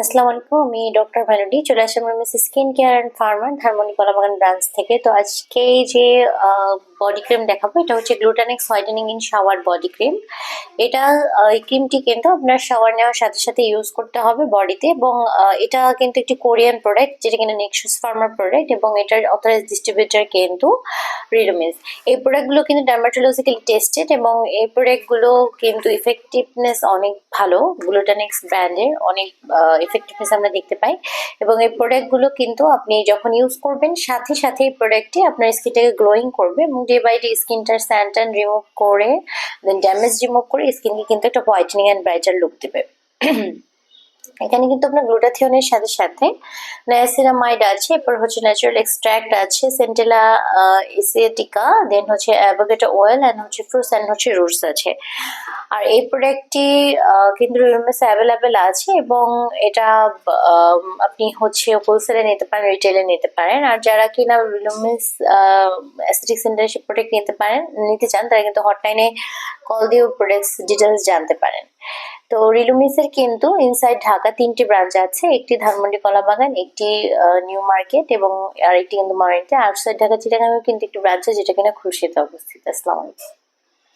আসসালামু আলাইকুম, আমি ডক্টর মেলোডি চলে আসলাম miss skin care and pharma Dhanmondi Kalabagan branch থেকে। তো আজকে যে বডি ক্রিম দেখাবো এটা হচ্ছে Glutanix whitening in shower body cream. এটা এই ক্রিমটি কিন্তু আপনার শাওয়ার নেওয়ার সাথে সাথে ইউজ করতে হবে বডিতে, এবং এটা কিন্তু একটি কোরিয়ান প্রোডাক্ট, যেটা কিনা নেক্সাস ফার্মার প্রোডাক্ট, এবং এটার অথরাইজ ডিস্ট্রিবিউটর কিন্তু রিলুমিস। এই প্রোডাক্টগুলো কিন্তু ডার্মাটোলজিক্যালি টেস্টেড, এবং এই প্রোডাক্টগুলো কিন্তু ইফেক্টিভনেস অনেক ভালো। গ্লুটানিক্স ব্র্যান্ডের অনেক ইফেক্টিভনেস আমরা দেখতে পাই, এবং এই প্রোডাক্টগুলো কিন্তু আপনি যখন ইউজ করবেন সাথে সাথে এই প্রোডাক্টটি আপনার স্কিনটাকে গ্লোয়িং করবে, এবং ডে বাই ডে স্কিনটার স্যান ট্যান রিমুভ করে, দেন ড্যামেজ রিমুভ করে স্কিনকে কিন্তু একটা হোয়াইটেনিং অ্যান্ড ব্রাইটার লুক দেবে। এখানে কিন্তু আপনার গ্লুটাথিয়নের সাথে সাথে নায়াসিনামাইড আছে, এরপর হচ্ছে ন্যাচারাল এক্সট্রাক্ট আছে, সেন্টেলা এসিয়েটিকা, দেন হচ্ছে অ্যাভোকাডো অয়েল, এন্ড হচ্ছে ফ্রুটস এন্ড হচ্ছে রুটস আছে। আর এই প্রোডাক্টটি কিন্তু রিলুমিসে অ্যাভেলেবেল আছে, এবং এটা আপনি হচ্ছে হোলসেলে নিতে পারেন, রিটেলে নিতে পারেন। আর যারা কিনা রিলুমিস অ্যাস্থেটিক সেন্টারে প্রোডাক্ট নিতে চান, তারা কিন্তু হটলাইনে কল দিয়েও প্রোডাক্টস ডিটেলস জানতে পারেন। তো রিলুমিসের কিন্তু ইনসাইড ঢাকা 3টি ব্রাঞ্চ আছে, একটি ধানমন্ডি কলাবাগান, একটি নিউ মার্কেট, এবং আরেকটি কিন্তু মনিতে। আউটসাইড ঢাকা চিটাগাংয়েও কিন্তু একটি ব্রাঞ্চ আছে, যেটা কিনা খুলশীতে অবস্থিত। আসসালামু আলাইকুম।